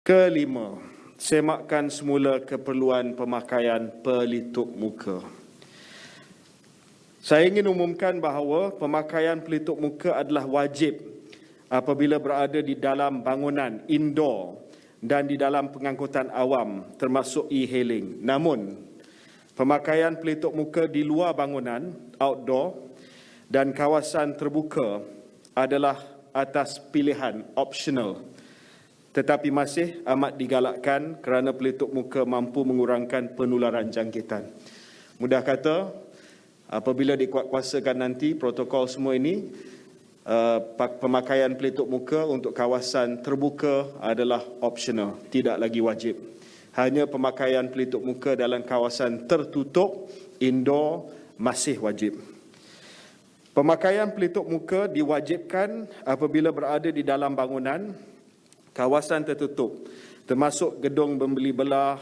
Kelima, semakkan semula keperluan pemakaian pelitup muka. Saya ingin umumkan bahawa pemakaian pelitup muka adalah wajib apabila berada di dalam bangunan indoor dan di dalam pengangkutan awam termasuk e-hailing. Namun, pemakaian pelitup muka di luar bangunan, outdoor, dan kawasan terbuka adalah atas pilihan optional, tetapi masih amat digalakkan kerana pelitup muka mampu mengurangkan penularan jangkitan. Mudah kata, apabila dikuatkuasakan nanti protokol semua ini, pemakaian pelitup muka untuk kawasan terbuka adalah optional, tidak lagi wajib. Hanya pemakaian pelitup muka dalam kawasan tertutup, indoor, masih wajib. Pemakaian pelitup muka diwajibkan apabila berada di dalam bangunan, kawasan tertutup, termasuk gedung membeli belah,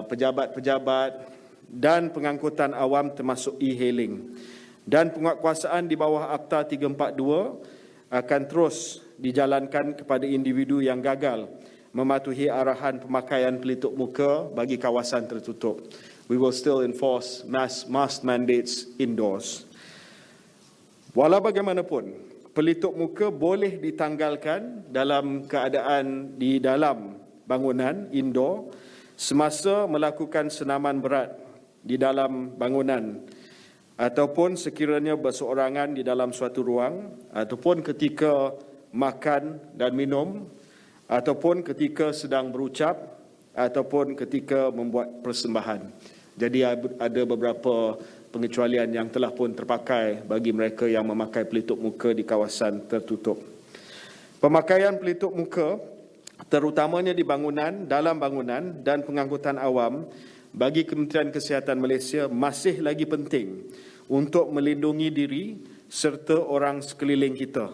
pejabat-pejabat dan pengangkutan awam termasuk e-hailing. Dan penguatkuasaan di bawah Akta 342 akan terus dijalankan kepada individu yang gagal mematuhi arahan pemakaian pelitup muka bagi kawasan tertutup. We will still enforce mask mandates indoors. Walau bagaimanapun, pelitup muka boleh ditanggalkan dalam keadaan di dalam bangunan indoor semasa melakukan senaman berat di dalam bangunan ataupun sekiranya berseorangan di dalam suatu ruang ataupun ketika makan dan minum ataupun ketika sedang berucap ataupun ketika membuat persembahan. Jadi ada beberapa pengecualian yang telah pun terpakai bagi mereka yang memakai pelitup muka di kawasan tertutup. Pemakaian pelitup muka terutamanya di bangunan, dalam bangunan dan pengangkutan awam bagi Kementerian Kesihatan Malaysia masih lagi penting untuk melindungi diri serta orang sekeliling kita,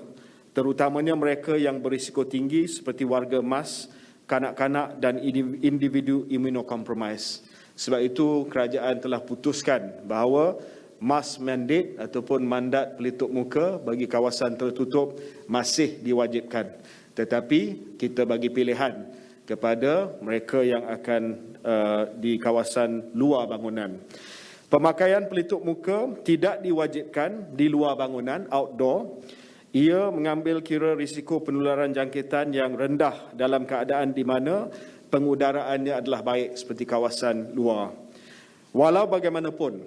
terutamanya mereka yang berisiko tinggi seperti warga emas, kanak-kanak dan individu imunokompromis. Sebab itu kerajaan telah putuskan bahawa mask mandate ataupun mandat pelitup muka bagi kawasan tertutup masih diwajibkan. Tetapi kita bagi pilihan kepada mereka yang akan di kawasan luar bangunan. Pemakaian pelitup muka tidak diwajibkan di luar bangunan, outdoor. Ia mengambil kira risiko penularan jangkitan yang rendah dalam keadaan di mana pengudaraannya adalah baik seperti kawasan luar. Walau bagaimanapun,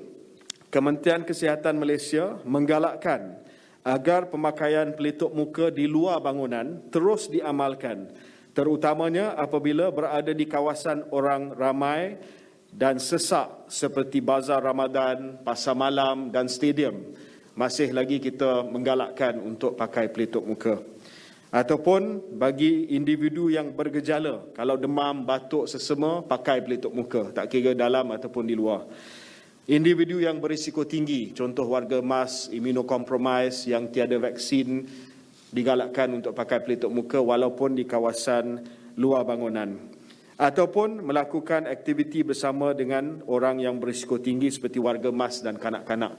Kementerian Kesihatan Malaysia menggalakkan agar pemakaian pelitup muka di luar bangunan terus diamalkan, terutamanya apabila berada di kawasan orang ramai dan sesak seperti bazar Ramadan, pasar malam dan stadium. Masih lagi kita menggalakkan untuk pakai pelitup muka. Ataupun bagi individu yang bergejala, kalau demam, batuk, sesama, pakai pelitup muka, tak kira dalam ataupun di luar. Individu yang berisiko tinggi, contoh warga emas, imunokompromis yang tiada vaksin, digalakkan untuk pakai pelitup muka walaupun di kawasan luar bangunan. Ataupun melakukan aktiviti bersama dengan orang yang berisiko tinggi seperti warga emas dan kanak-kanak.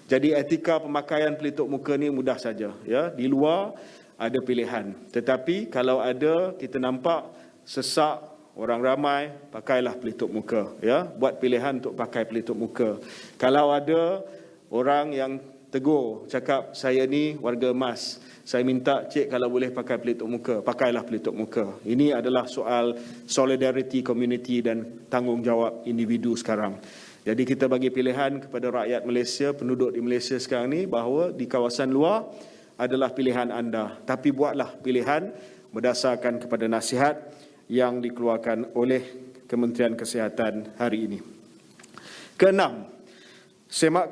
Jadi etika pemakaian pelitup muka ni mudah saja, ya. Di luar ada pilihan. Tetapi kalau ada kita nampak sesak orang ramai, pakailah pelitup muka, ya. Buat pilihan untuk pakai pelitup muka. Kalau ada orang yang tegur, cakap saya ni warga emas, saya minta cik kalau boleh pakai pelitup muka, pakailah pelitup muka. Ini adalah soal solidarity community dan tanggungjawab individu sekarang. Jadi kita bagi pilihan kepada rakyat Malaysia, penduduk di Malaysia sekarang ni bahawa di kawasan luar adalah pilihan anda. Tapi buatlah pilihan berdasarkan kepada nasihat yang dikeluarkan oleh Kementerian Kesihatan hari ini. Keenam, semakkan